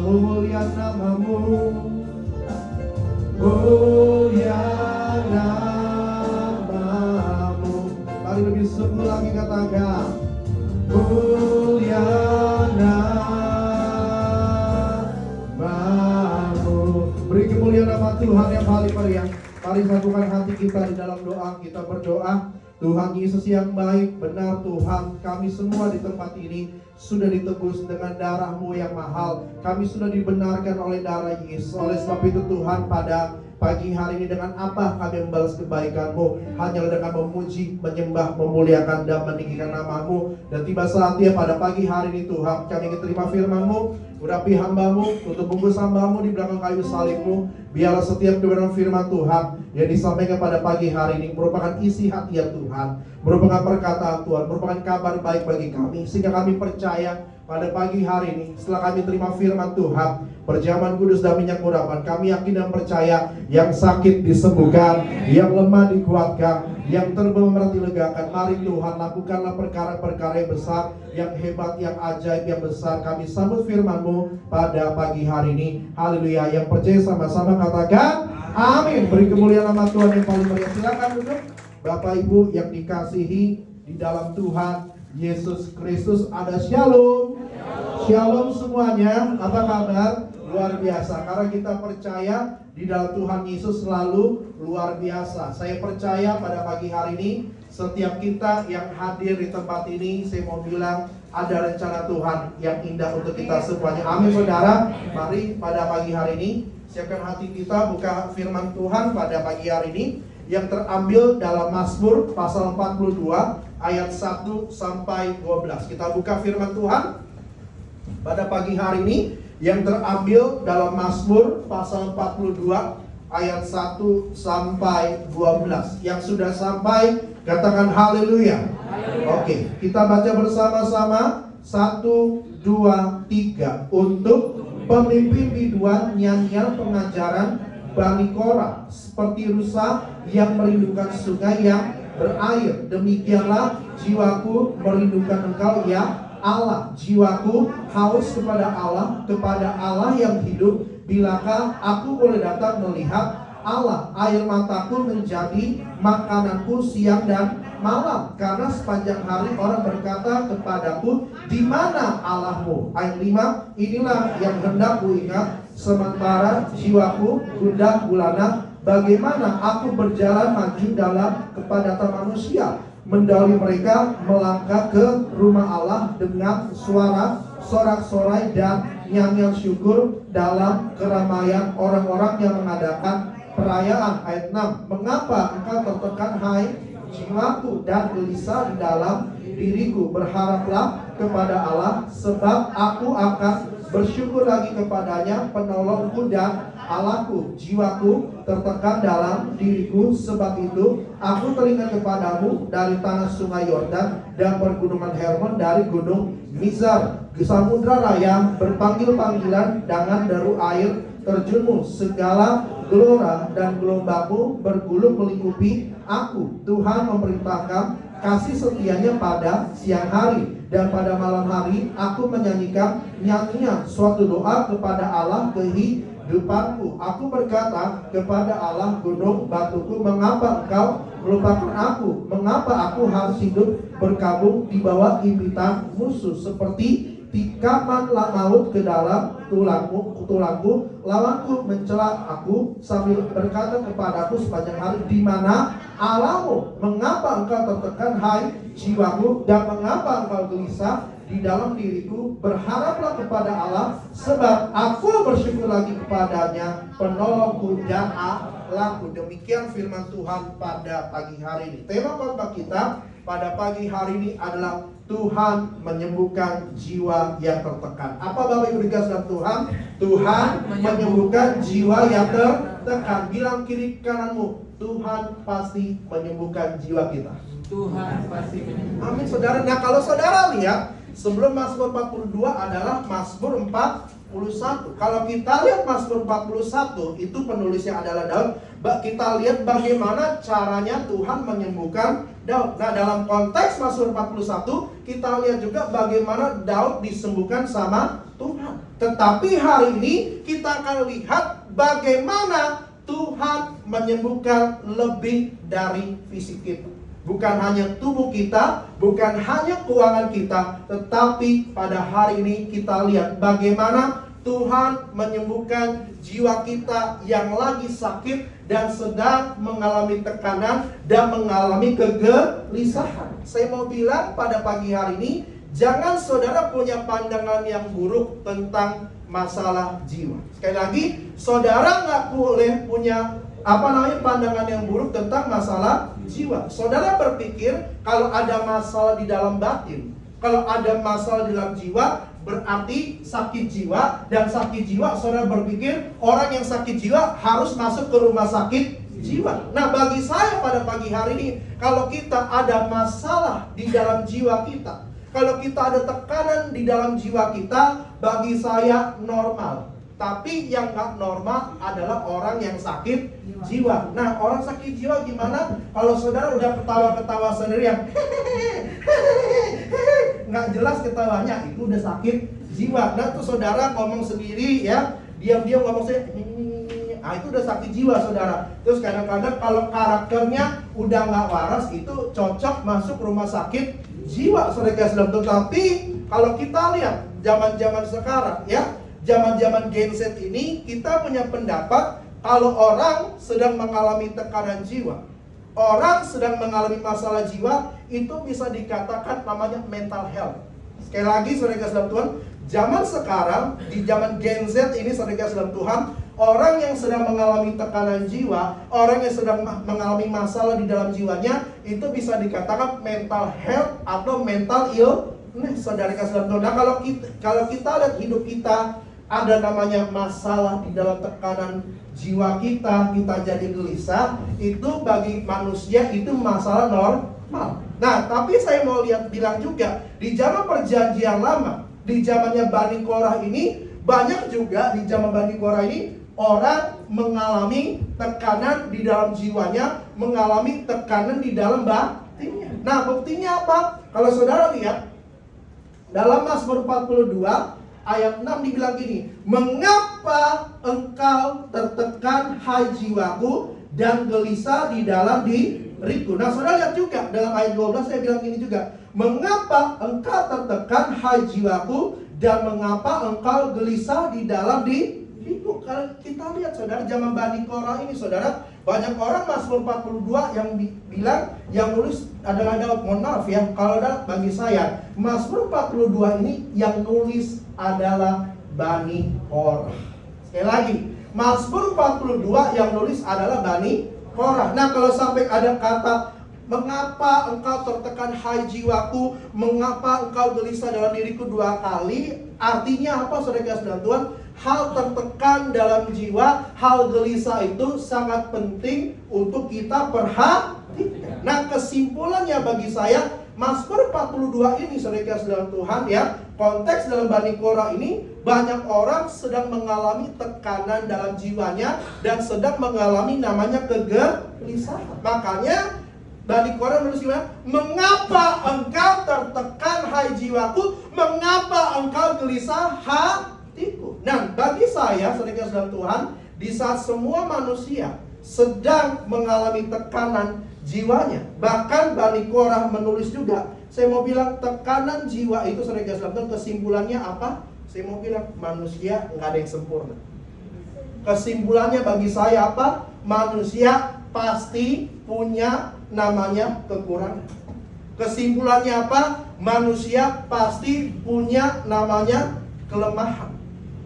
mulia namamu, mulia namamu. Mari lebih sungguh lagi katakan, mulia namamu. Beri kemuliaan nama Tuhan yang paling meriah. Mari satukan hati kita di dalam doa. Kita berdoa, Tuhan Yesus yang baik, benar Tuhan, kami semua di tempat ini sudah ditebus dengan darah-Mu yang mahal. Kami sudah dibenarkan oleh darah Yesus. Oleh sebab itu Tuhan, pada pagi hari ini dengan apa kami membalas kebaikan-Mu? Hanyalah dengan memuji, menyembah, memuliakan dan meninggikan nama-Mu. Dan tiba saatnya pada pagi hari ini Tuhan, kami ingin terima firman-Mu. Urapi hamba-Mu, tutup bungkus hamba-Mu di belakang kayu salib-Mu. Biarlah setiap kebenaran firman Tuhan yang disampaikan pada pagi hari ini merupakan isi hati ya Tuhan, merupakan perkataan Tuhan, merupakan kabar baik bagi kami, sehingga kami percaya pada pagi hari ini setelah kami terima firman Tuhan, perjamuan kudus dan minyak urapan, kami yakin dan percaya yang sakit disembuhkan, yang lemah dikuatkan, yang terberat dilegakan. Mari Tuhan, lakukanlah perkara-perkara yang besar, yang hebat, yang ajaib, yang besar. Kami sambut firman-Mu pada pagi hari ini. Haleluya. Yang percaya sama-sama katakan amin. Beri kemuliaan nama Tuhan yang paling meriah. Silakan duduk. Bapak Ibu yang dikasihi di dalam Tuhan Yesus Kristus, ada shalom. Shalom semuanya. Apa kabar? Luar biasa, karena kita percaya di dalam Tuhan Yesus selalu luar biasa. Saya percaya pada pagi hari ini setiap kita yang hadir di tempat ini, saya mau bilang ada rencana Tuhan yang indah untuk kita semuanya. Amin saudara. Mari pada pagi hari ini siapkan hati kita, buka firman Tuhan pada pagi hari ini yang terambil dalam Mazmur pasal 42 ayat 1 sampai 12. Kita buka firman Tuhan pada pagi hari ini yang terambil dalam Mazmur pasal 42 ayat 1 sampai 12. Yang sudah sampai katakan haleluya. Oke, kita baca bersama-sama 1, 2, 3. Untuk pemimpin biduan nyanyian pengajaran Bani Korah, seperti rusa yang merindukan sungai yang berair, demikianlah jiwaku merindukan Engkau ya Allah. Jiwaku haus kepada Allah yang hidup. Bilakah aku boleh datang melihat Allah? Air mataku menjadi makananku siang dan malam, karena sepanjang hari orang berkata kepadaku, di mana Allahmu? Ayat 5, inilah yang hendak ku ingat sementara jiwaku gundah gulana. Bagaimana aku berjalan maju dalam kepadatan manusia, mendahului mereka melangkah ke rumah Allah dengan suara sorak-sorai dan nyanyian syukur dalam keramaian orang-orang yang mengadakan perayaan. Ayat 6, mengapa engkau tertekan hai jiwaku dan gelisah di dalam diriku? Berharaplah kepada Allah, sebab aku akan bersyukur lagi kepadanya, penolongku dan Allahku. Jiwaku tertekan dalam diriku, sebab itu aku teringat kepadamu dari tanah sungai Yordan dan pergunungan Hermon, dari gunung Mizar. Samudra raya berpanggil-panggilan dengan deru air terjunmu, segala gelora dan gelombangmu bergulung melingkupi aku. Tuhan memerintahkan kasih setianya pada siang hari, dan pada malam hari aku menyanyikan nyanyian suatu doa kepada Allah kehidupanku. Aku berkata kepada Allah gunung batuku, mengapa engkau melupakan aku? Mengapa aku harus hidup berkabung di bawah impitan musuh? Seperti tikaman maut ke dalam tulangku, lawanku mencela aku sambil berkata kepadaku sepanjang hari, di mana Allahmu? Mengapa engkau tertekan hai jiwaku, dan mengapa engkau gelisah di dalam diriku? Berharaplah kepada Allah, sebab aku bersyukur lagi kepadanya, penolongku dan Allahku. Demikian firman Tuhan pada pagi hari ini. Tema khotbah kita pada pagi hari ini adalah Tuhan menyembuhkan jiwa yang tertekan. Apa Bapak Ibu dikasih dalam Tuhan? Tuhan menyembuhkan jiwa yang tertekan. Bilang kiri kananmu, Tuhan pasti menyembuhkan jiwa kita. Tuhan pasti menyembuhkan. Amin saudara. Nah kalau saudara lihat, sebelum Mazmur 42 adalah Mazmur 41. Kalau kita lihat Mazmur 41, itu penulisnya adalah Daud. Kita lihat bagaimana caranya Tuhan menyembuhkan Daud. Nah, dalam konteks Mazmur 41 kita lihat juga bagaimana Daud disembuhkan sama Tuhan. Tetapi hari ini kita akan lihat bagaimana Tuhan menyembuhkan lebih dari fisik kita. Bukan hanya tubuh kita, bukan hanya keuangan kita, tetapi pada hari ini kita lihat bagaimana Tuhan menyembuhkan jiwa kita yang lagi sakit dan sedang mengalami tekanan dan mengalami kegelisahan. Saya mau bilang pada pagi hari ini, jangan saudara punya pandangan yang buruk tentang masalah jiwa. Sekali lagi, saudara nggak boleh punya pandangan yang buruk tentang masalah jiwa. Saudara berpikir kalau ada masalah di dalam batin, kalau ada masalah di dalam jiwa, berarti sakit jiwa. Dan sakit jiwa, saudara berpikir orang yang sakit jiwa harus masuk ke rumah sakit jiwa. Nah, bagi saya pada pagi hari ini, kalau kita ada masalah di dalam jiwa kita, kalau kita ada tekanan di dalam jiwa kita, bagi saya normal. Tapi yang gak normal adalah orang yang sakit jiwa. Nah, orang sakit jiwa gimana? Kalau saudara udah ketawa-ketawa sendiri yang nggak jelas ketawanya, itu udah sakit jiwa. Nah, tuh saudara ngomong sendiri ya, diam-diam ngomong sendiri, itu udah sakit jiwa saudara. Terus kadang-kadang kalau karakternya udah nggak waras, itu cocok masuk rumah sakit jiwa saudara. Tetapi kalau kita lihat zaman-zaman sekarang ya, zaman-zaman Gen Z ini, kita punya pendapat kalau orang sedang mengalami tekanan jiwa, orang sedang mengalami masalah jiwa, itu bisa dikatakan namanya mental health. Sekali lagi saudara dalam Tuhan, zaman sekarang, di zaman Gen Z ini saudara dalam Tuhan, orang yang sedang mengalami tekanan jiwa, orang yang sedang mengalami masalah di dalam jiwanya, itu bisa dikatakan mental health atau mental illness saudara dalam Tuhan. Nah, kalau kita lihat hidup kita, ada namanya masalah di dalam tekanan jiwa kita jadi gelisah, itu bagi manusia itu masalah normal. Nah, tapi saya mau bilang juga, di zaman perjanjian lama, di zamannya Bani Korah ini, banyak juga di zaman Bani Korah ini, orang mengalami tekanan di dalam jiwanya, mengalami tekanan di dalam batinnya. Nah, buktinya apa? Kalau saudara lihat, dalam Mazmur 42, ayat 6 dibilang gini, mengapa engkau tertekan hai jiwaku dan gelisah di dalam diriku. Nah, saudara lihat juga dalam ayat 12 saya bilang gini juga, mengapa engkau tertekan hai jiwaku dan mengapa engkau gelisah di dalam diriku. Kalau kita lihat saudara, zaman Bani Korah ini saudara, banyak orang Mazmur 42 yang bilang, yang nulis adalah Daud. Mohon maaf ya, kalau bagi saya Mazmur 42 ini yang nulis adalah Bani Korah. Sekali lagi, Mazmur 42 yang nulis adalah Bani Korah. Nah, kalau sampai ada kata mengapa engkau tertekan hai jiwaku, mengapa engkau gelisah dalam diriku 2 kali, artinya apa saudara dan Tuhan? Hal tertekan dalam jiwa, hal gelisah itu sangat penting untuk kita perhatikan. Nah, kesimpulannya bagi saya, Mazmur 42 ini saudara dalam Tuhan ya, konteks dalam Bani Korah ini, banyak orang sedang mengalami tekanan dalam jiwanya dan sedang mengalami namanya kegelisahan. Makanya Bani Korah menulis gimana? Mengapa engkau tertekan hai jiwaku, mengapa engkau gelisah hatiku. Nah, bagi saya saudara dalam Tuhan, di saat semua manusia sedang mengalami tekanan jiwanya, bahkan Bani Korah menulis juga, saya mau bilang tekanan jiwa itu saudara dalam Tuhan, kesimpulannya apa? Saya mau bilang manusia nggak ada yang sempurna. Kesimpulannya bagi saya apa? Manusia pasti punya namanya kekurangan. Kesimpulannya apa? Manusia pasti punya namanya kelemahan.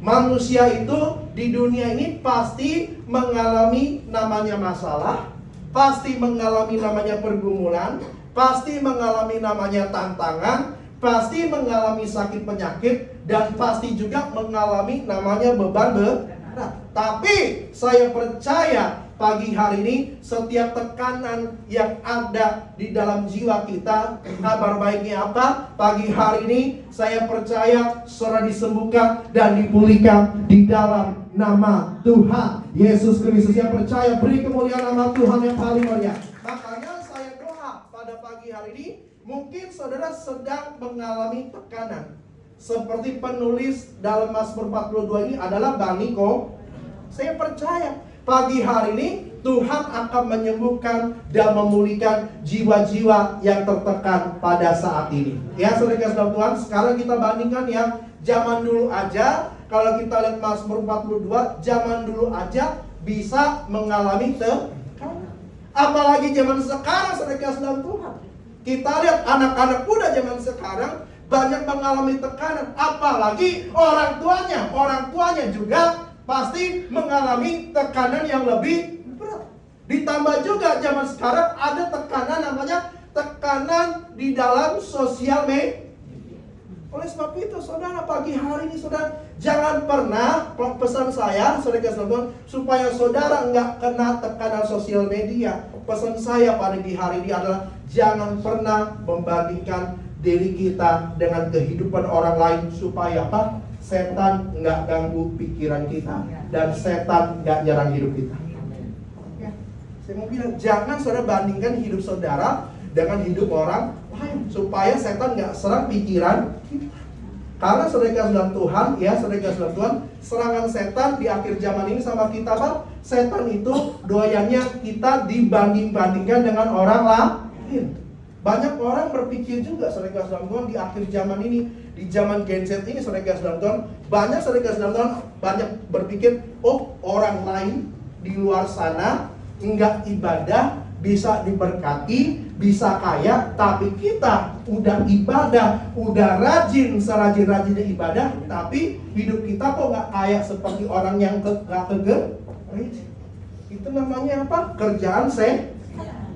Manusia itu di dunia ini pasti mengalami namanya masalah, pasti mengalami namanya pergumulan, pasti mengalami namanya tantangan, pasti mengalami sakit penyakit, dan pasti juga mengalami namanya beban berat. Tapi saya percaya pagi hari ini setiap tekanan yang ada di dalam jiwa kita, kabar baiknya apa? Pagi hari ini saya percaya saudara disembuhkan dan dipulihkan di dalam nama Tuhan Yesus Kristus. Yang percaya beri kemuliaan nama Tuhan yang paling mulia. Makanya saya doa pada pagi Mungkin saudara sedang mengalami tekanan. Seperti penulis dalam Mazmur 42 ini adalah Bani Ko. Saya percaya pagi hari ini Tuhan akan menyembuhkan dan memulihkan jiwa-jiwa yang tertekan pada saat ini. Ya, saudara dalam Tuhan, sekarang kita bandingkan ya, zaman dulu aja, kalau kita lihat Mazmur 42, zaman dulu aja bisa mengalami tekanan. Apalagi zaman sekarang, saudara dalam Tuhan. Kita lihat anak-anak muda zaman sekarang banyak mengalami tekanan, apalagi orang tuanya juga pasti mengalami tekanan yang lebih berat. Ditambah juga zaman sekarang ada tekanan, namanya tekanan di dalam sosial media. Oleh sebab itu, saudara, pagi hari ini saudara jangan pernah, pesan saya saudara, supaya saudara nggak kena tekanan sosial media. Pesan saya pagi hari ini adalah jangan pernah membandingkan diri kita dengan kehidupan orang lain, supaya apa? Setan nggak ganggu pikiran kita dan setan nggak nyerang hidup kita. Ya, saya mau bilang jangan saudara bandingkan hidup saudara dengan hidup orang lain, supaya setan nggak serang pikiran kita. Karena saudara dalam Tuhan, ya saudara dalam Tuhan, serangan setan di akhir zaman ini sama kita apa? Setan itu doyannya kita dibanding-bandingkan dengan orang lain. Banyak orang berpikir juga saudara dalam Tuhan di akhir zaman ini, di zaman Gen Z ini saudara dalam Tuhan, banyak saudara dalam Tuhan banyak berpikir, oh orang lain di luar sana enggak ibadah bisa diberkati, bisa kaya, tapi kita udah ibadah, udah rajin, serajin-rajinnya ibadah, tapi hidup kita kok nggak kaya seperti orang yang nggak gereja. Itu namanya apa? Kerjaan saya.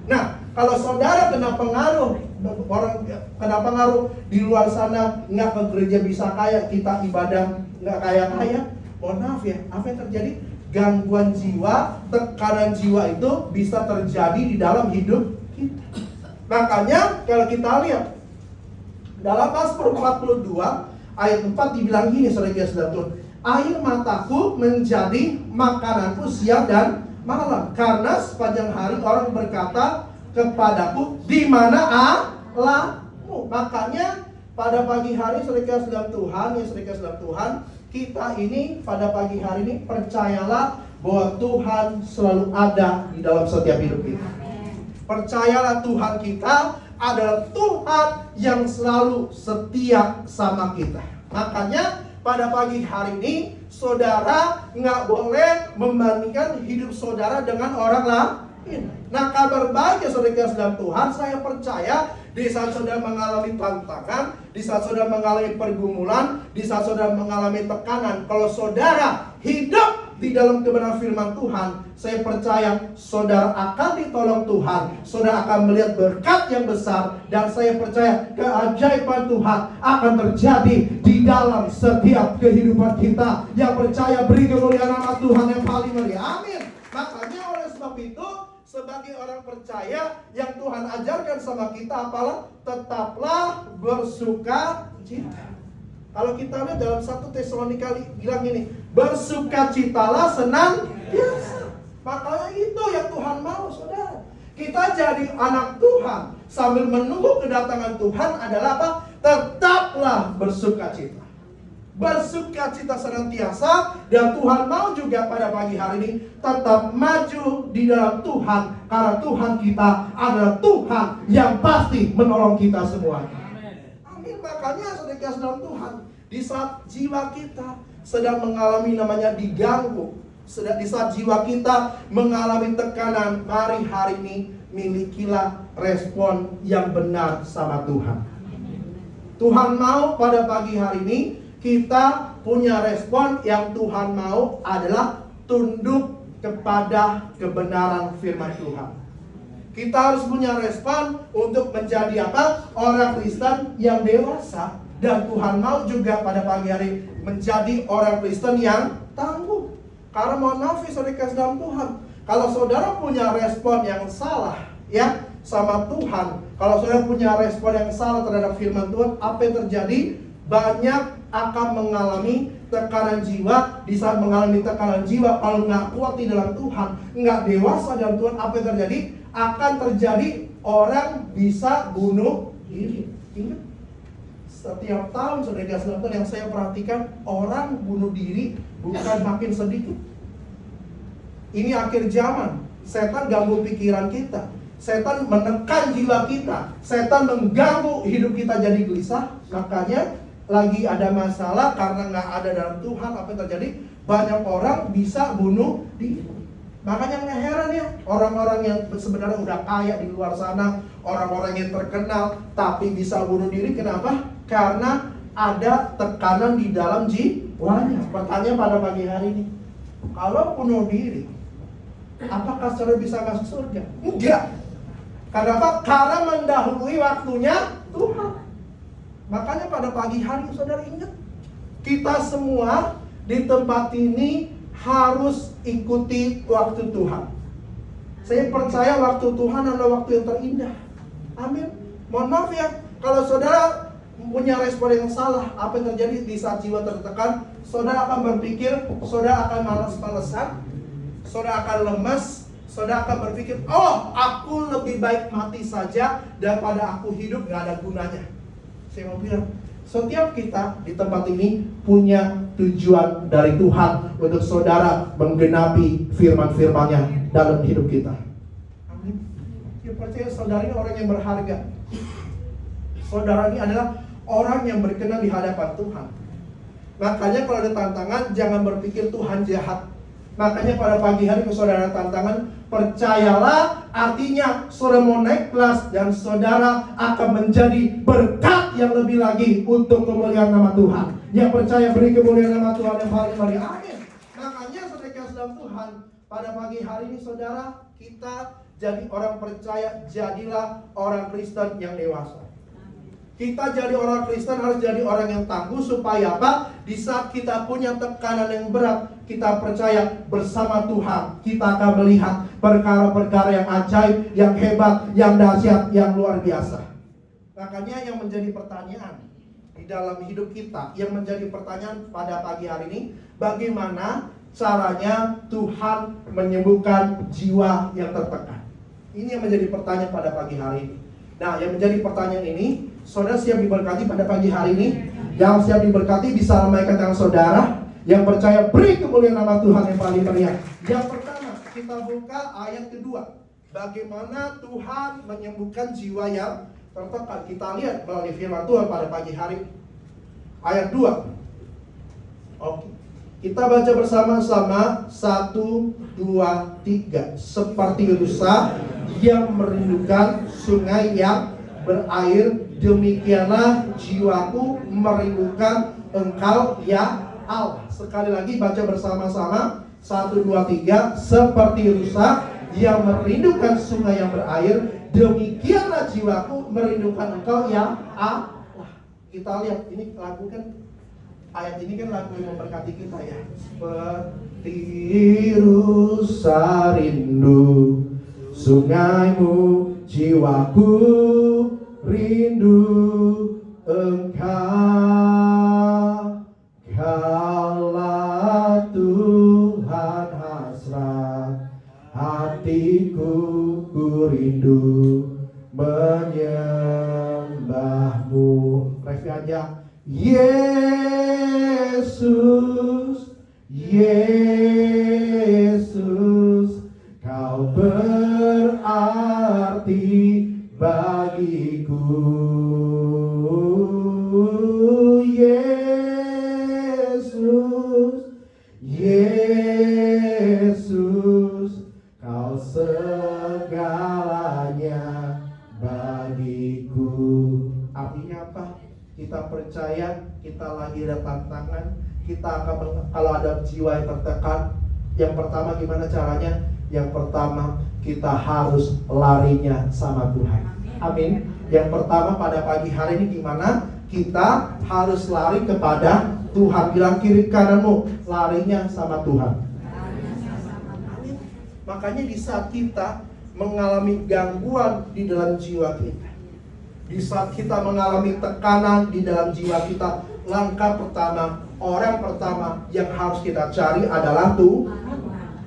Nah, kalau saudara kena pengaruh, orang kena pengaruh di luar sana nggak ke gereja bisa kaya, kita ibadah nggak kaya-kaya, mohon maaf ya, apa yang terjadi? Gangguan jiwa, tekanan jiwa itu bisa terjadi di dalam hidup kita. Makanya kalau kita lihat dalam Mazmur 42 ayat 4 dibilang gini, saudara, air mataku menjadi makananku siang dan malam, karena sepanjang hari orang berkata kepadaku, di mana Allahmu? Makanya pada pagi hari saudara dalam Tuhan, ya saudara dalam Tuhan, kita ini pada pagi hari ini percayalah bahwa Tuhan selalu ada di dalam setiap hidup kita. Percayalah Tuhan kita adalah Tuhan yang selalu setia sama kita. Makanya pada pagi hari ini saudara nggak boleh membandingkan hidup saudara dengan orang lain. Nah, kabar baik ya saudara dalam Tuhan, saya percaya di saat saudara mengalami tantangan, di saat saudara mengalami pergumulan, di saat saudara mengalami tekanan, kalau saudara hidup di dalam kebenaran firman Tuhan, saya percaya saudara akan ditolong Tuhan, saudara akan melihat berkat yang besar, dan saya percaya keajaiban Tuhan akan terjadi di dalam setiap kehidupan kita. Yang percaya beri kemuliaan nama Tuhan yang paling mulia. Amin. Makanya oleh sebab itu, sebagai orang percaya yang Tuhan ajarkan sama kita apalah? Tetaplah bersuka cita. Kalau kita lihat dalam 1 Tesalonika bilang ini, bersukacitalah senantiasa. Makanya itu yang Tuhan mau, saudara. Kita jadi anak Tuhan sambil menunggu kedatangan Tuhan adalah apa? Tetaplah bersukacita. Bersukacita senantiasa, dan Tuhan mau juga pada pagi hari ini tetap maju di dalam Tuhan, karena Tuhan kita adalah Tuhan yang pasti menolong kita semuanya. Amin. Makanya saudara dalam Tuhan, di saat jiwa kita sedang mengalami namanya diganggu, di saat jiwa kita mengalami tekanan, mari hari ini milikilah respon yang benar sama Tuhan. Tuhan mau pada pagi hari ini kita punya respon yang Tuhan mau adalah tunduk kepada kebenaran firman Tuhan. Kita harus punya respon untuk menjadi apa? Orang Kristen yang dewasa. Dan Tuhan mau juga pada pagi hari menjadi orang Kristen yang tangguh. Karena mohon maaf saudara dalam Tuhan, kalau saudara punya respon yang salah ya sama Tuhan, kalau saudara punya respon yang salah terhadap firman Tuhan, apa yang terjadi? Banyak akan mengalami tekanan jiwa. Di saat mengalami tekanan jiwa, kalau nggak kuat di dalam Tuhan, nggak dewasa dalam Tuhan, apa yang terjadi? Akan terjadi orang bisa bunuh diri. Ingat, setiap tahun saudara saudara yang saya perhatikan, orang bunuh diri bukan makin sedikit. Ini akhir zaman. Setan ganggu pikiran kita, setan menekan jiwa kita, setan mengganggu hidup kita jadi gelisah. Makanya lagi ada masalah karena nggak ada dalam Tuhan, apa yang terjadi? Banyak orang bisa bunuh diri. Makanya nggak heran ya, orang-orang yang sebenarnya udah kaya di luar sana, orang-orang yang terkenal, tapi bisa bunuh diri. Kenapa? Karena ada tekanan di dalam jiwanya. Pertanyaan pada pagi hari ini, kalau bunuh diri, apakah saudara bisa masuk surga? Enggak. Kenapa? Karena mendahului waktunya Tuhan. Makanya pada pagi hari saudara ingat, kita semua di tempat ini harus ikuti waktu Tuhan. Saya percaya waktu Tuhan adalah waktu yang terindah. Amin. Mohon maaf ya, kalau saudara punya respon yang salah, apa yang terjadi di saat jiwa tertekan, saudara akan berpikir, saudara akan malas-malesan, saudara akan lemas, saudara akan berpikir, oh aku lebih baik mati saja daripada aku hidup, gak ada gunanya. Saya mau bilang, setiap kita di tempat ini punya tujuan dari Tuhan untuk saudara menggenapi firman-firman-Nya dalam hidup kita. Amin. Saya percaya saudara ini orang yang berharga. Saudara ini adalah orang yang berkenan di hadapan Tuhan. Makanya kalau ada tantangan, jangan berpikir Tuhan jahat. Makanya pada pagi hari kalau saudara tantangan, percayalah, artinya saudara mau naik kelas dan saudara akan menjadi berkat yang lebih lagi untuk kemuliaan nama Tuhan. Yang percaya beri kemuliaan nama Tuhan yang paling tinggi. Amin. Makanya saudara kasih dalam Tuhan, pada pagi hari ini saudara, kita jadi orang percaya, jadilah orang Kristen yang dewasa. Kita jadi orang Kristen harus jadi orang yang tangguh, supaya apa? Di saat kita punya tekanan yang berat, kita percaya bersama Tuhan kita akan melihat perkara-perkara yang ajaib, yang hebat, yang dahsyat, yang luar biasa. Makanya yang menjadi pertanyaan di dalam hidup kita, yang menjadi pertanyaan pada pagi hari ini, bagaimana caranya Tuhan menyembuhkan jiwa yang tertekan? Ini yang menjadi pertanyaan pada pagi hari ini. Nah, yang menjadi pertanyaan ini, saudara siap diberkati pada pagi hari ini? Yang siap diberkati bisa lambaikan tangan saudara. Yang percaya beri kemuliaan nama Tuhan yang paling meriah. Yang pertama, kita buka ayat kedua. Bagaimana Tuhan menyembuhkan jiwa yang tertekan? Kita lihat melalui firman Tuhan pada pagi hari. Ayat 2. Oke. Kita baca bersama-sama 1, 2, 3. Seperti rusa yang merindukan sungai yang berair, demikianlah jiwaku merindukan Engkau ya Allah. Sekali lagi baca bersama-sama 1, 2, 3. Seperti rusa yang merindukan sungai yang berair, demikianlah jiwaku merindukan Engkau ya Allah. Kita lihat ini lagu kan, ayat ini kan lagu yang memberkati kita ya. Seperti rusa rindu sungaimu, jiwaku rindu Engkau. Kaulah Tuhan hasrat hatiku, ku rindu menyembahmu. Refnya aja. Yesus, Yesus, Kau berarti bagiku. Yesus, Yesus, Kau segalanya bagiku. Artinya apa? Kita percaya, kita lagi ada tantangan, kita akan kalau ada jiwa yang tertekan, yang pertama gimana caranya? Yang pertama kita harus larinya sama Tuhan. Amin. Yang pertama pada pagi hari ini gimana? Kita harus lari kepada Tuhan. Bilang kiri kananmu, larinya sama Tuhan. Amin. Makanya di saat kita mengalami gangguan di dalam jiwa kita, di saat kita mengalami tekanan di dalam jiwa kita, langkah pertama, orang pertama yang harus kita cari adalah Tuhan.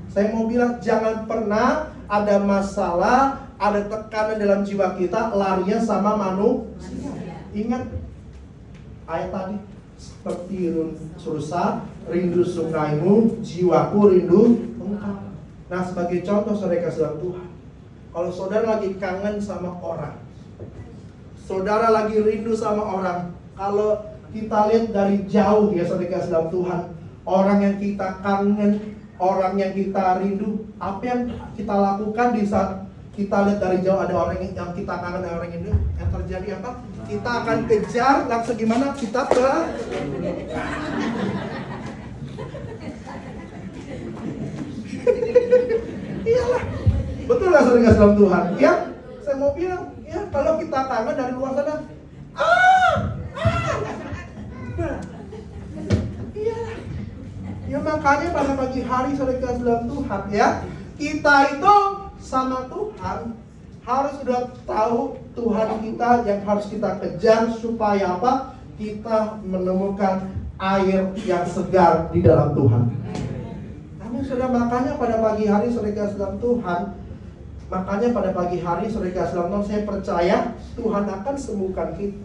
Saya mau bilang, jangan pernah ada masalah ada tekanan dalam jiwa kita, larinya sama manusia. Ingat ayat tadi, seperti rusa rindu sungaimu, jiwaku rindu engkau. Nah, sebagai contoh saudara kasih dalam Tuhan, kalau saudara lagi kangen sama orang, saudara lagi rindu sama orang, kalau kita lihat dari jauh ya saudara kasih dalam Tuhan, orang yang kita kangen, orang yang kita rindu, apa yang kita lakukan di saat kita lihat dari jauh ada orang yang kita kangen, ada orang ini, yang terjadi apa? Kita akan kejar, langsung gimana? Kita iyalah, betul gak saudara dalam Tuhan? Ya, saya mau bilang, ya kalau kita kangen dari luar sana, iyalah. Ya makanya pada pagi hari saudara dalam Tuhan ya, kita itu sama Tuhan harus sudah tahu Tuhan kita yang harus kita kejar supaya apa? Kita menemukan air yang segar di dalam Tuhan. Amin. Saudara, makanya pada pagi hari saudara dalam Tuhan, makanya pada pagi hari saudara dalam Tuhan, saya percaya Tuhan akan sembuhkan kita.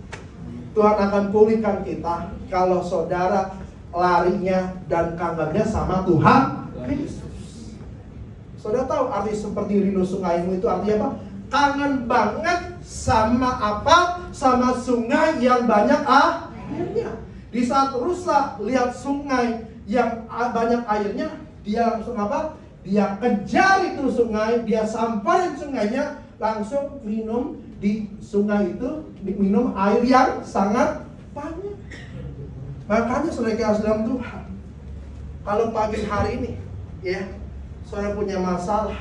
Tuhan akan pulihkan kita kalau saudara larinya dan kangennya sama Tuhan Yesus. Saudara tahu arti seperti rindu sungaimu itu artinya apa? Kangen banget sama apa? Sama sungai yang banyak airnya. Di saat rusa lihat sungai yang banyak airnya, dia langsung apa? Dia kejar itu sungai, dia sampai sungainya, langsung minum di sungai itu, minum air yang sangat banyak. Makanya saudara dalam Tuhan, kalau pagi hari ini ya, saudara punya masalah,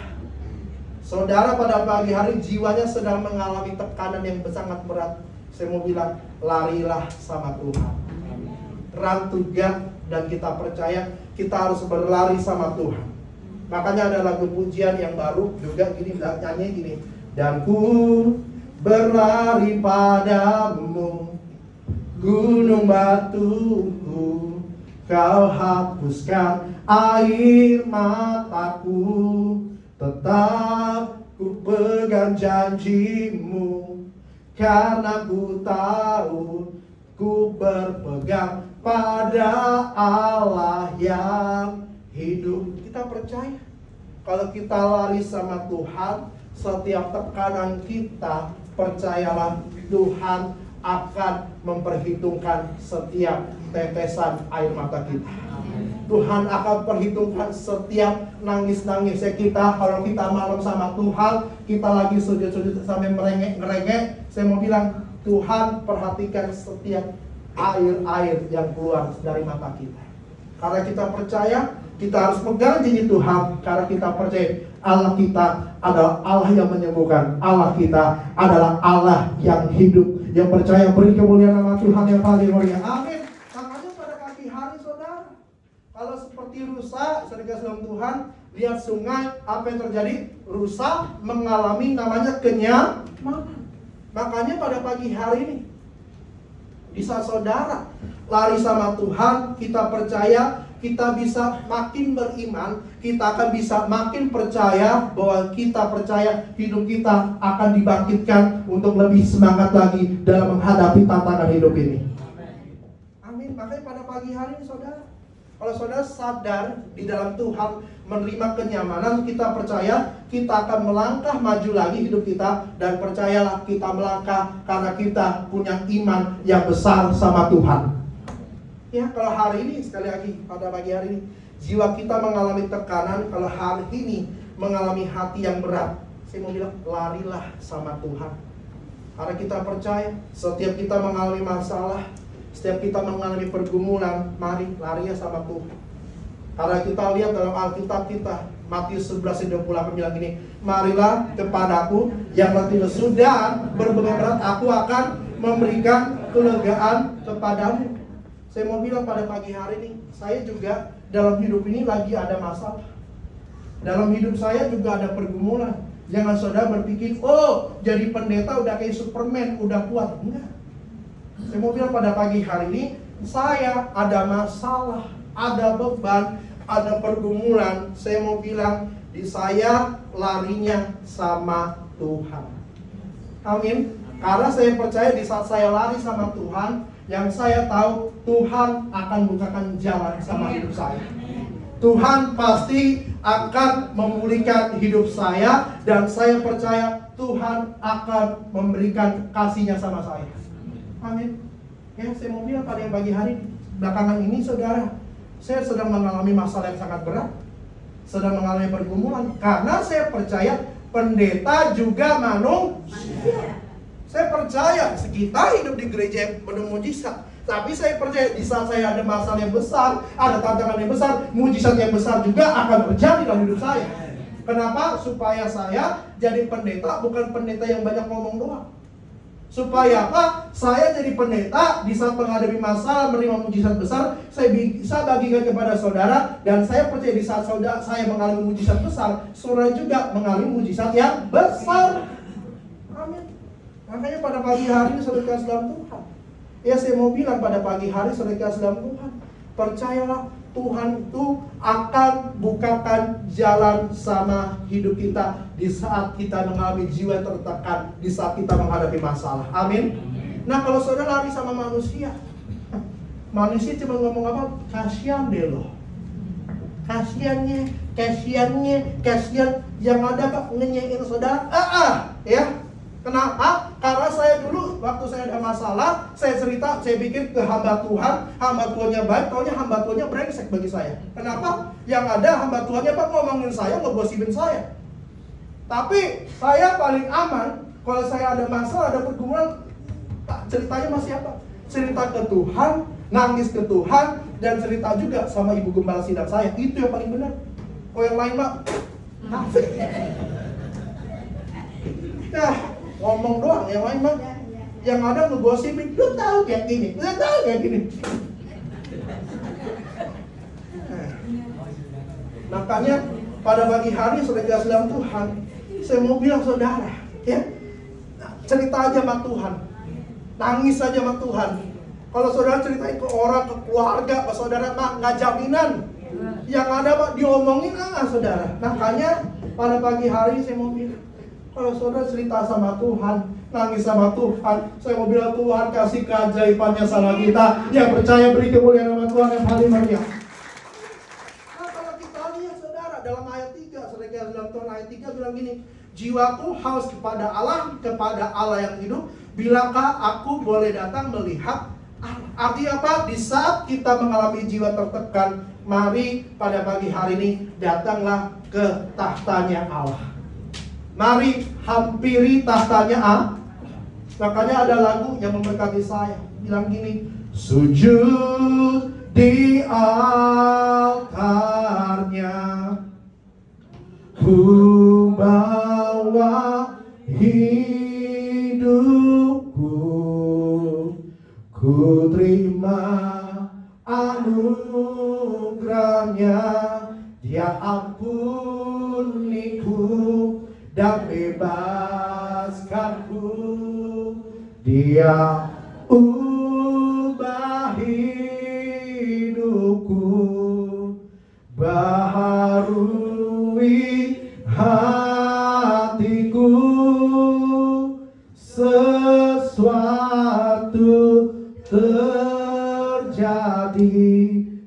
saudara pada pagi hari jiwanya sedang mengalami tekanan yang sangat berat, saya mau bilang, larilah sama Tuhan. Run to God, dan kita percaya kita harus berlari sama Tuhan. Makanya ada lagu pujian yang baru juga gini, nyanyi gini, dan ku berlari padamu, gunung batuku, kau hapuskan air mataku, tetap ku pegang janjimu, karena ku tahu ku berpegang pada Allah yang hidup. Kita percaya kalau kita lari sama Tuhan, setiap tekanan kita, percayalah Tuhan akan memperhitungkan setiap tetesan air mata kita. Tuhan akan perhitungkan setiap nangis-nangisnya kita. Kalau kita malam sama Tuhan, kita lagi sujud-sujud sampai merengek, saya mau bilang, Tuhan perhatikan setiap air-air yang keluar dari mata kita. Karena kita percaya, kita harus pegang janji Tuhan. Karena kita percaya Allah kita adalah Allah yang menyembuhkan. Allah kita adalah Allah yang hidup. Yang percaya, beri kemuliaan nama Tuhan yang paling mulia. Amin. Makanya pada pagi hari saudara, kalau seperti rusa, saudara dalam Tuhan, lihat sungai, apa yang terjadi? Rusa mengalami namanya kenyamanan. Makanya pada pagi hari ini, di saat saudara lari sama Tuhan, kita percaya kita bisa makin beriman, kita akan bisa makin percaya bahwa kita percaya hidup kita akan dibangkitkan untuk lebih semangat lagi dalam menghadapi tantangan hidup ini. Amin. Makanya pada pagi hari ini saudara, kalau saudara sadar di dalam Tuhan, menerima kenyamanan, kita percaya kita akan melangkah maju lagi hidup kita. Dan percayalah kita melangkah karena kita punya iman yang besar sama Tuhan. Ya, kalau hari ini, sekali lagi pada pagi hari ini, jiwa kita mengalami tekanan. Kalau hari ini mengalami hati yang berat, saya mau bilang, larilah sama Tuhan. Karena kita percaya setiap kita mengalami masalah, setiap kita mengalami pergumulan, mari lari sama Tuhan. Karena kita lihat dalam Alkitab kita, Matius 11:28 bilang gini, marilah kepadaku yang letih lesu dan berbeban berat, aku akan memberikan kelegaan kepadamu. Saya mau bilang pada pagi hari ini, saya juga dalam hidup ini lagi ada masalah. Dalam hidup saya juga ada pergumulan. Jangan saudara berpikir, oh jadi pendeta udah kayak Superman, udah kuat. Enggak. Saya mau bilang pada pagi hari ini, saya ada masalah, ada beban, ada pergumulan. Saya mau bilang, di saya larinya sama Tuhan. Amin. Karena saya percaya di saat saya lari sama Tuhan, yang saya tahu Tuhan akan bukakan jalan sama hidup saya. Tuhan pasti akan memulihkan hidup saya, dan saya percaya Tuhan akan memberikan kasih-Nya sama saya. Amin. Ya, saya mau bilang pada yang pagi hari belakangan ini, saudara, saya sedang mengalami masalah yang sangat berat, sedang mengalami pergumulan, karena saya percaya pendeta juga manusia. Saya percaya kita hidup di gereja yang penuh mujizat, tapi saya percaya di saat saya ada masalah yang besar, ada tantangan yang besar, mujizat yang besar juga akan terjadi dalam hidup saya. Kenapa? Supaya saya jadi pendeta, bukan pendeta yang banyak ngomong doang. Supaya apa? Saya jadi pendeta di saat menghadapi masalah, menerima mujizat besar, saya bisa bagikan kepada saudara, dan saya percaya di saat saudara saya mengalami mujizat besar, saudara juga mengalami mujizat yang besar. Amin. Makanya pada pagi hari ini saudara kasih dalam Tuhan. Ya, saya mau bilang pada pagi hari saudara kasih dalam Tuhan, percayalah Tuhan itu akan bukakan jalan sama hidup kita di saat kita mengalami jiwa tertekan, di saat kita menghadapi masalah. Amin. Nah, kalau saudara lari sama manusia, manusia cuma ngomong apa? Kasihan deh loh. Kasihan. Yang ada Pak ngenyein saudara. Ya. Kenapa? Karena saya dulu waktu saya ada masalah, saya cerita, saya pikir ke hamba Tuhannya baik, taunya hamba Tuhannya brengsek bagi saya. Kenapa? Yang ada hamba Tuhannya Pak ngomongin saya, ngegosipin saya. Tapi saya paling aman kalau saya ada masalah, ada pergumulan, ceritanya masih apa? Cerita ke Tuhan, nangis ke Tuhan, dan cerita juga sama ibu gembala sidang saya. Itu yang paling benar. Kalau yang lain Pak, nah, ngomong doang, yang lain Bang, yang ada ngegosipin, lu tahu kayak gini, lu tahu kayak gini. Makanya pada pagi hari saudara dalam Tuhan, saya mau bilang saudara, ya, cerita aja sama Tuhan, nangis aja sama Tuhan. Kalau saudara ceritain ke orang, ke keluarga, ke saudara, nggak jaminan. Yang ada Pak diomongin saudara. Makanya pada pagi hari saya mau bilang, kalau saudara cerita sama Tuhan, nangis sama Tuhan, saya mau bilang Tuhan kasih keajaibannya sama kita. Yang percaya beri kemuliaan nama Tuhan yang paling mulia. Nah, kalau kita lihat saudara dalam ayat 3, saudara dalam Tuhan ayat 3 bilang gini, jiwaku haus kepada Allah yang hidup. Bilakah aku boleh datang melihat Allah? Artinya apa? Di saat kita mengalami jiwa tertekan, mari pada pagi hari ini datanglah ke tahtanya Allah. Mari hampiri tahtanya Allah. Makanya ada lagu yang memberkati saya, bilang gini, sujud di altarnya, ku bawa hidupku, ku terima anugerahnya, dia ampuniku dan bebaskanku, dia ubah hidupku, baharui hatiku, sesuatu terjadi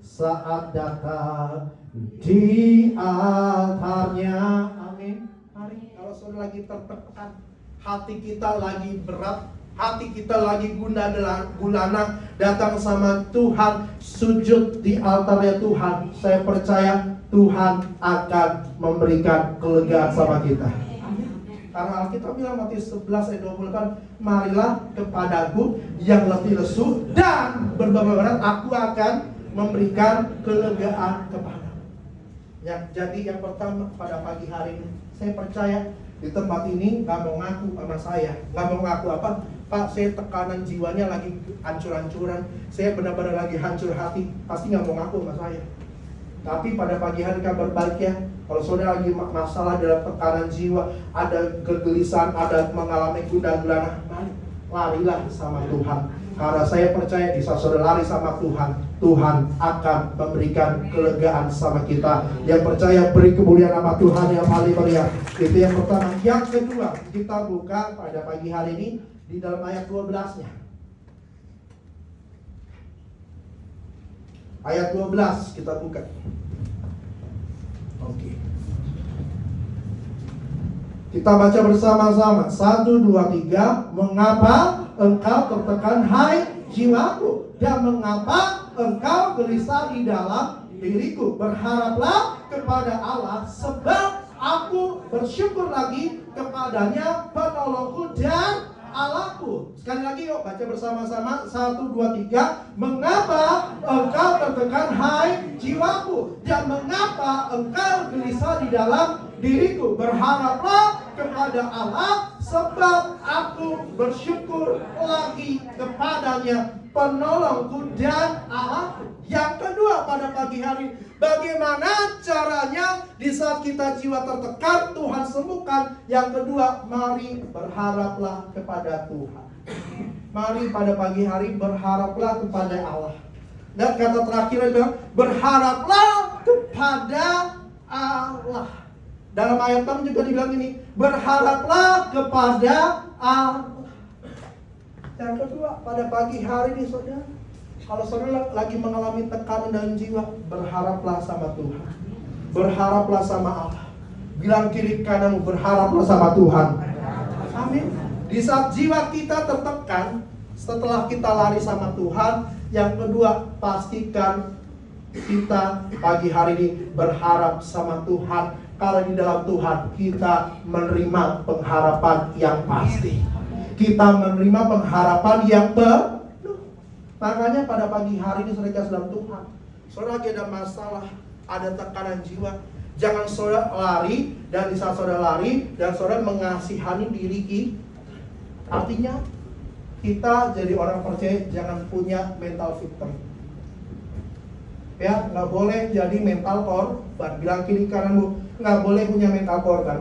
saat datang di altarnya. Amin. Mari, kalau saudara lagi tertekan, hati kita lagi berat, hati kita lagi gulana, datang sama Tuhan, sujud di altarnya Tuhan. Saya percaya Tuhan akan memberikan kelegaan sama kita. Karena Alkitab bilang Matius 11 ayat 28, marilah kepadaku yang letih lesu dan berbeban berat, aku akan memberikan kelegaan kepadamu. Ya, jadi yang pertama pada pagi hari ini, saya percaya di tempat ini gak mau ngaku sama saya, gak mau ngaku apa, Pak, saya tekanan jiwanya lagi hancur-hancuran, saya benar-benar lagi hancur hati, pasti gak mau ngaku sama saya. Tapi pada pagi hari kabar baik ya, kalau saudara lagi masalah dalam tekanan jiwa, ada kegelisahan, ada mengalami gundah gulana, larilah sama Tuhan. Karena saya percaya di saat saudara lari sama Tuhan, Tuhan akan memberikan kelegaan sama kita. Yang percaya beri kemuliaan nama Tuhan yang paling meriah. Itu yang pertama. Yang kedua, kita buka pada pagi hari ini di dalam ayat 12-nya. Ayat 12 kita buka. Oke. Kita baca bersama-sama. 1, 2, 3. Mengapa engkau tertekan hai jiwaku, dan mengapa engkau gelisah di dalam diriku? Berharaplah kepada Allah, sebab aku bersyukur lagi kepadanya, penolongku dan Allahku. Sekali lagi yuk baca bersama-sama. 1, 2, 3. Mengapa engkau tertekan hai jiwaku, dan mengapa engkau gelisah di dalam diriku? Berharaplah kepada Allah, sebab aku bersyukur lagi kepadanya, penolongku dan Allahku. Yang kedua pada pagi hari, bagaimana caranya di saat kita jiwa tertekan Tuhan sembuhkan? Yang kedua, mari berharaplah kepada Tuhan. Mari pada pagi hari berharaplah kepada Allah. Dan kata terakhir adalah berharaplah kepada Allah. Dalam ayat 6 juga dibilang ini, berharaplah kepada Allah. Yang kedua, pada pagi hari ini saudara, kalau saudara lagi mengalami tekanan dalam jiwa, berharaplah sama Tuhan. Berharaplah sama Allah. Bilang kiri kananmu, berharaplah sama Tuhan. Amin. Di saat jiwa kita tertekan, setelah kita lari sama Tuhan, yang kedua, pastikan kita pagi hari ini berharap sama Tuhan. Karena di dalam Tuhan kita menerima pengharapan yang pasti. Kita menerima pengharapan yang penuh. Makanya pada pagi hari ini saudara dalam Tuhan, saudara lagi ada masalah, ada tekanan jiwa, jangan saudara lari, dan di saat saudara lari dan saudara mengasihani diri kita. Artinya kita jadi orang percaya jangan punya mental victim. Ya, nggak boleh jadi mental korban. Bilang kiri kananmu, nggak boleh punya mental korban.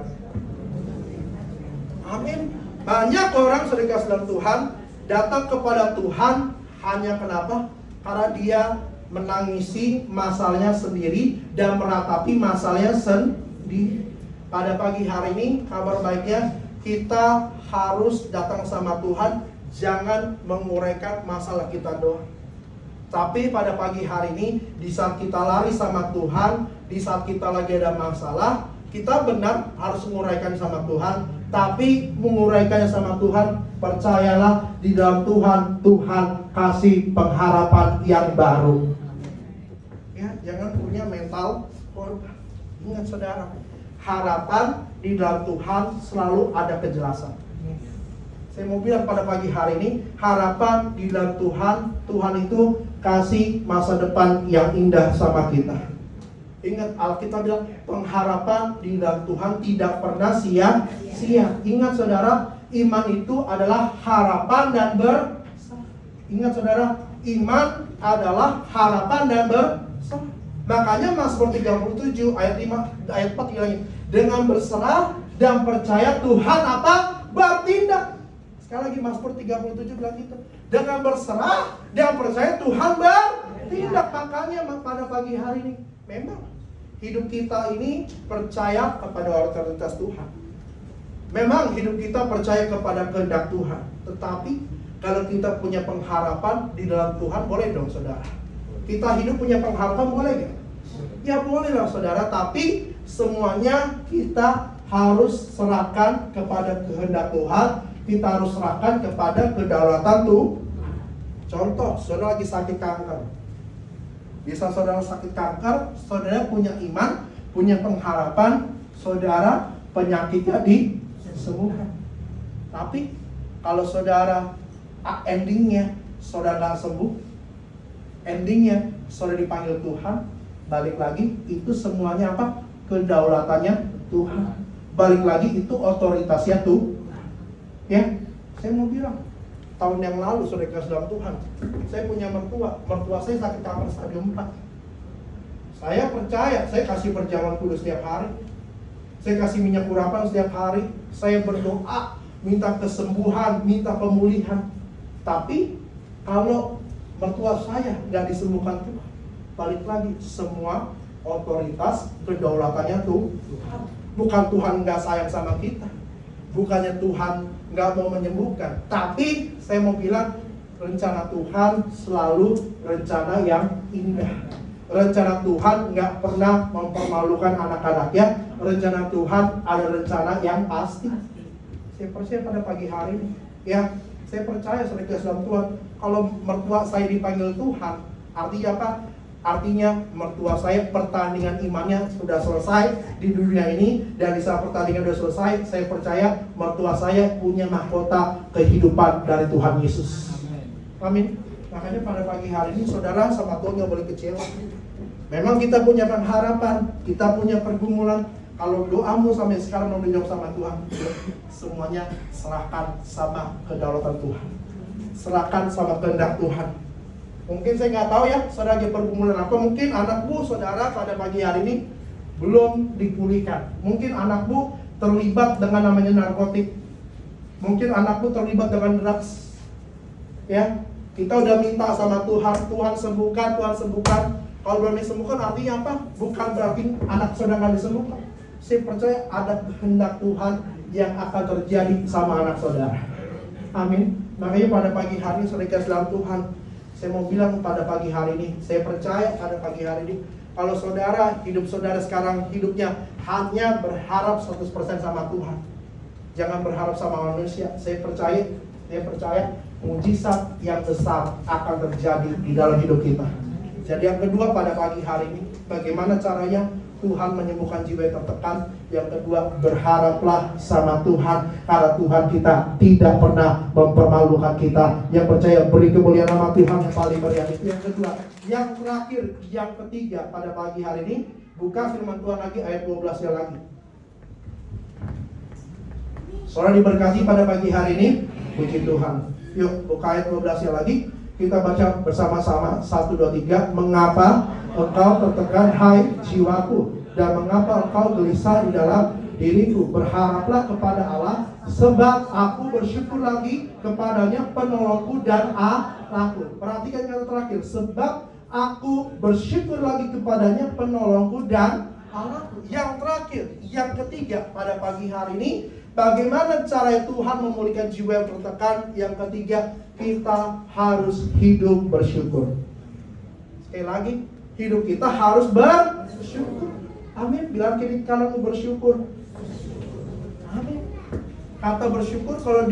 Amin. Banyak orang saudara dalam Tuhan datang kepada Tuhan hanya kenapa? Karena dia menangisi masalahnya sendiri dan meratapi masalahnya sendiri. Pada pagi hari ini kabar baiknya kita harus datang sama Tuhan, jangan menguraikan masalah kita doang. Tapi pada pagi hari ini, di saat kita lari sama Tuhan, di saat kita lagi ada masalah, kita benar harus menguraikan sama Tuhan. Tapi menguraikannya sama Tuhan, percayalah di dalam Tuhan, Tuhan kasih pengharapan yang baru. Ya, jangan punya mental korban. Ingat saudara, harapan di dalam Tuhan selalu ada kejelasan. Saya mau bilang pada pagi hari ini, harapan di dalam Tuhan, Tuhan itu kasih masa depan yang indah sama kita. Ingat Alkitab bilang, pengharapan di dalam Tuhan tidak pernah sia-sia. Ingat saudara, iman itu adalah harapan dan Ingat saudara, iman adalah harapan dan berserah. Makanya Mazmur 37 ayat 5 ayat 4 bilangnya, dengan berserah dan percaya Tuhan apa? Bertindak. Sekali lagi Mazmur 37 bilang gitu. Dengan berserah dan percaya Tuhan bertindak. Makanya pada pagi hari ini memang hidup kita ini percaya kepada otoritas Tuhan. Memang hidup kita percaya kepada kehendak Tuhan. Tetapi kalau kita punya pengharapan di dalam Tuhan, boleh dong saudara. Kita hidup punya pengharapan, boleh gak? Ya boleh lah saudara. Tapi semuanya kita harus serahkan kepada kehendak Tuhan. Kita harus serahkan kepada kedaulatan Tuhan. Contoh, saudara lagi sakit kanker. Bisa saudara sakit kanker, saudara punya iman, punya pengharapan, saudara penyakitnya disembuhkan. Tapi kalau saudara endingnya saudara nggak sembuh, endingnya saudara dipanggil Tuhan, balik lagi itu semuanya apa? Kedaulatannya Tuhan. Balik lagi itu otoritasnya Tuhan. Ya, saya mau bilang, tahun yang lalu saudara kasih dalam Tuhan, saya punya mertua saya sakit kanker stadium 4. Saya percaya, saya kasih perjamuan kudus setiap hari, saya kasih minyak urapan setiap hari, saya berdoa, minta kesembuhan, minta pemulihan. Tapi kalau mertua saya nggak disembuhkan Tuhan. Balik lagi, semua otoritas kedaulatannya tuh Tuhan. Bukan Tuhan nggak sayang sama kita, bukannya Tuhan nggak mau menyembuhkan, tapi saya mau bilang rencana Tuhan selalu rencana yang indah. Rencana Tuhan nggak pernah mempermalukan anak-anaknya. Rencana Tuhan ada rencana yang pasti. Saya percaya pada pagi hari ini, ya, saya percaya sebagai dalam Tuhan. Kalau mertua saya dipanggil Tuhan, artinya apa? Artinya mertua saya pertandingan imannya sudah selesai di dunia ini, dan di saat pertandingan sudah selesai, saya percaya mertua saya punya mahkota kehidupan dari Tuhan Yesus. Amin. Makanya pada pagi hari ini saudara sama Tuhan nggak boleh kecewa. Memang kita punya pengharapan, kita punya pergumulan. Kalau doamu sampai sekarang mau dijawab sama Tuhan, semuanya serahkan sama kedaulatan Tuhan, serahkan sama kehendak Tuhan. Mungkin saya nggak tahu ya, saudara lagi pergumulan apa. Mungkin anakmu, saudara, pada pagi hari ini belum dipulihkan. Mungkin anakmu terlibat dengan namanya narkotik. Mungkin anakmu terlibat dengan drugs. Ya, kita udah minta sama Tuhan, Tuhan sembuhkan, Tuhan sembuhkan. Kalau belum disembuhkan artinya apa? Bukan berarti anak saudara nggak disembuhkan. Saya percaya ada kehendak Tuhan yang akan terjadi sama anak saudara. Amin. Makanya pada pagi hari ini saudara dalam Tuhan, saya mau bilang pada pagi hari ini, saya percaya pada pagi hari ini, kalau saudara, hidup saudara sekarang hidupnya hanya berharap 100% sama Tuhan, jangan berharap sama manusia. Saya percaya mujizat yang besar akan terjadi di dalam hidup kita. Jadi yang kedua pada pagi hari ini, bagaimana caranya Tuhan menyembuhkan jiwa yang tertekan. Yang kedua, berharaplah sama Tuhan, karena Tuhan kita tidak pernah mempermalukan kita. Yang percaya beri kemuliaan nama Tuhan yang paling meriah. Itu yang kedua. Yang terakhir, yang ketiga pada pagi hari ini, buka firman Tuhan lagi ayat 12 ya lagi. Saudara diberkati pada pagi hari ini, puji Tuhan. Yuk buka ayat 12 ya lagi. Kita baca bersama-sama 1, 2, 3. Mengapa engkau tertekan hai jiwaku, dan mengapa engkau gelisah di dalam diriku? Berharaplah kepada Allah, sebab aku bersyukur lagi kepadanya, penolongku dan Allahku. Perhatikan kata terakhir, sebab aku bersyukur lagi kepadanya, penolongku dan Allahku. Yang terakhir, yang ketiga pada pagi hari ini, bagaimana cara Tuhan memulihkan jiwa yang tertekan? Yang ketiga, kita harus hidup bersyukur. Sekali lagi, hidup kita harus bersyukur. Amin. Bilang kiri kananmu bersyukur. Amin. Kata bersyukur kalau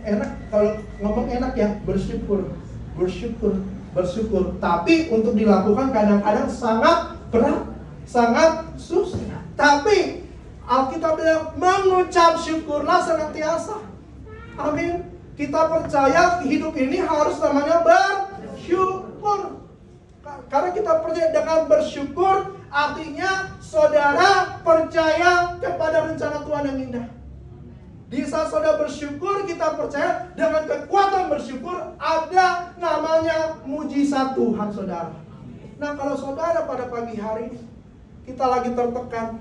enak, kalau ngomong enak ya, bersyukur. Tapi untuk dilakukan kadang-kadang sangat berat, sangat susah. Tapi Alkitab bilang mengucap syukurlah senantiasa. Amin. Kita percaya hidup ini harus namanya bersyukur. Karena kita percaya dengan bersyukur, artinya saudara percaya kepada rencana Tuhan yang indah. Di saat saudara bersyukur, kita percaya dengan kekuatan bersyukur ada namanya mujizat Tuhan saudara. Nah kalau saudara pada pagi hari ini kita lagi tertekan,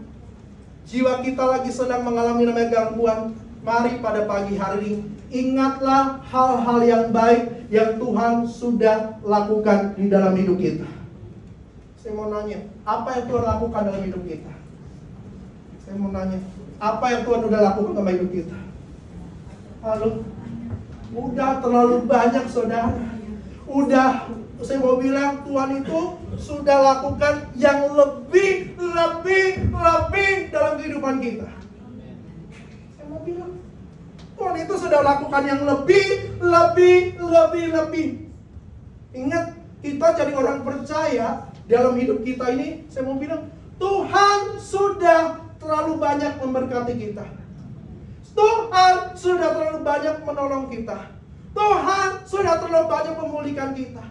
jiwa kita lagi sedang mengalami namanya gangguan, mari pada pagi hari ini ingatlah hal-hal yang baik yang Tuhan sudah lakukan di dalam hidup kita. Saya mau nanya, apa yang Tuhan lakukan dalam hidup kita? Saya mau nanya, apa yang Tuhan sudah lakukan dalam hidup kita? Halo? Udah terlalu banyak saudara. Saya mau bilang Tuhan itu sudah lakukan yang lebih dalam kehidupan kita. Saya mau bilang Tuhan itu sudah lakukan yang lebih. Ingat, kita jadi orang percaya dalam hidup kita ini. Saya mau bilang Tuhan sudah terlalu banyak memberkati kita. Tuhan sudah terlalu banyak menolong kita. Tuhan sudah terlalu banyak memulihkan kita.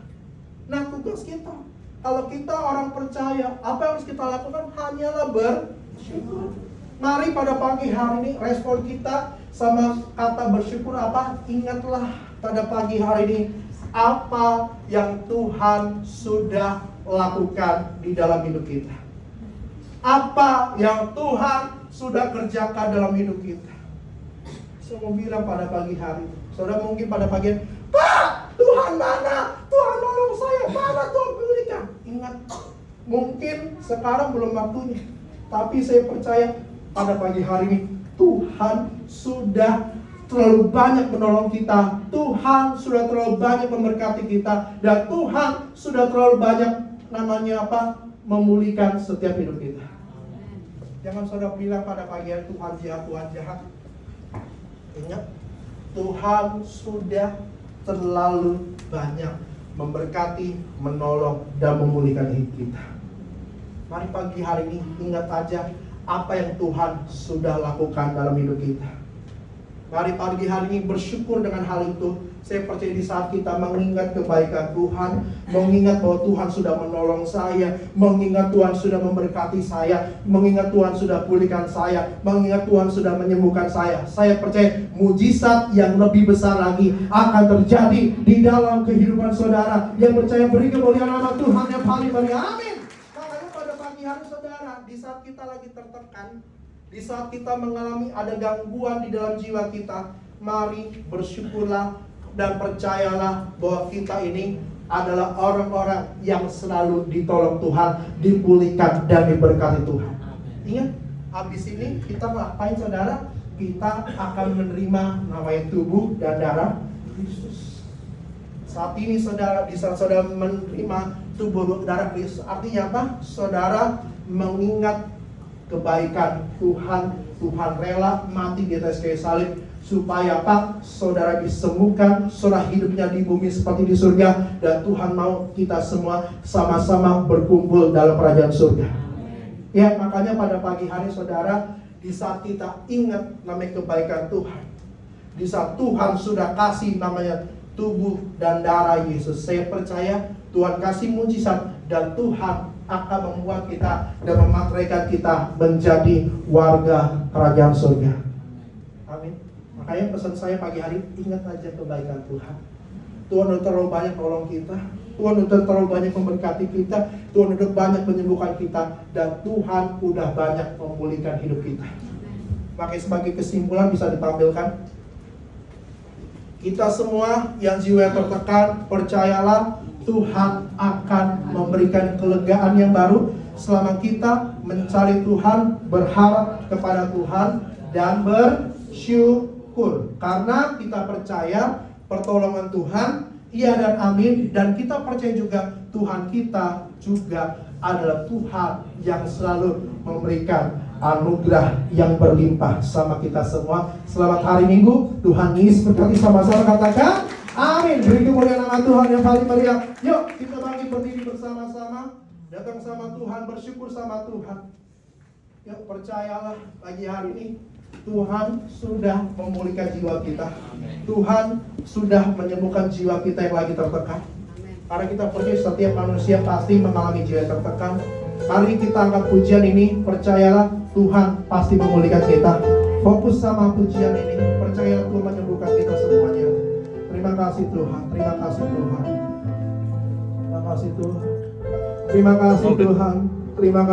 Nah tugas kita, kalau kita orang percaya, apa yang harus kita lakukan? Hanyalah bersyukur. Mari pada pagi hari ini respon kita sama kata bersyukur apa? Ingatlah pada pagi hari ini apa yang Tuhan sudah lakukan di dalam hidup kita. Apa yang Tuhan sudah kerjakan dalam hidup kita. Saya mau bilang pada pagi hari ini, saudara mungkin pada pagi hari, Pak, Tuhan mana? Tuhan mana? Mungkin sekarang belum waktunya, tapi saya percaya pada pagi hari ini Tuhan sudah terlalu banyak menolong kita, Tuhan sudah terlalu banyak memberkati kita, dan Tuhan sudah terlalu banyak memulihkan setiap hidup kita. Jangan saudara bilang pada pagi hari Tuhan jahat, Tuhan jahat. Ingat, Tuhan sudah terlalu banyak memberkati, menolong, dan memulihkan hidup kita. Mari pagi hari ini ingat aja apa yang Tuhan sudah lakukan dalam hidup kita. Mari pagi hari ini bersyukur dengan hal itu. Saya percaya di saat kita mengingat kebaikan Tuhan, mengingat bahwa Tuhan sudah menolong saya, mengingat Tuhan sudah memberkati saya, mengingat Tuhan sudah pulihkan saya, mengingat Tuhan sudah menyembuhkan saya percaya mujizat yang lebih besar lagi akan terjadi di dalam kehidupan saudara. Yang percaya beri kemuliaan nama Tuhan yang paling mulia. Amin. Makanya pada pagi hari saudara, di saat kita lagi tertekan, di saat kita mengalami ada gangguan di dalam jiwa kita, mari bersyukurlah dan percayalah bahwa kita ini adalah orang-orang yang selalu ditolong Tuhan, dipulihkan dan diberkati Tuhan. Ingat, habis ini kita ngapain saudara? Kita akan menerima namanya tubuh dan darah Kristus. Saat ini saudara, di saat saudara menerima tubuh darah Kristus, artinya apa? Saudara mengingat kebaikan Tuhan. Tuhan rela mati di atas kayu salib supaya apa? Saudara disembuhkan, saudara hidupnya di bumi seperti di surga, dan Tuhan mau kita semua sama-sama berkumpul dalam kerajaan surga. Ya, makanya pada pagi hari saudara, di saat kita ingat namanya kebaikan Tuhan, di saat Tuhan sudah kasih namanya tubuh dan darah Yesus, saya percaya Tuhan kasih mujizat dan Tuhan akan membuat kita dan memateraikan kita menjadi warga kerajaan surga. Amin. Makanya pesan saya pagi hari, ingat aja kebaikan Tuhan. Tuhan udah terlalu banyak nolong kita, Tuhan udah terlalu banyak memberkati kita, Tuhan udah banyak menyembuhkan kita, dan Tuhan udah banyak memulihkan hidup kita. Makanya sebagai kesimpulan bisa ditampilkan, kita semua yang jiwa tertekan, percayalah Tuhan akan memberikan kelegaan yang baru selama kita mencari Tuhan, berharap kepada Tuhan, dan bersyukur. Karena kita percaya pertolongan Tuhan, iya dan amin. Dan kita percaya juga Tuhan kita juga adalah Tuhan yang selalu memberikan anugerah yang berlimpah sama kita semua. Selamat hari Minggu, Tuhan Yesus berkati. Sama-sama katakan amin. Beri kemuliaan nama Tuhan yang paling mulia. Yuk kita bangkit berdiri bersama-sama, datang sama Tuhan, bersyukur sama Tuhan. Yuk percayalah pagi hari ini Tuhan sudah memulihkan jiwa kita. Tuhan sudah menyembuhkan jiwa kita yang lagi tertekan. Karena kita percaya setiap manusia pasti mengalami jiwa tertekan. Mari kita angkat pujian ini, percayalah Tuhan pasti memulihkan kita. Fokus sama pujian ini, percayalah Tuhan menyembuhkan kita semuanya. Terima kasih Tuhan, terima kasih Tuhan. Terima kasih Tuhan. Terima kasih Tuhan. Terima kasih.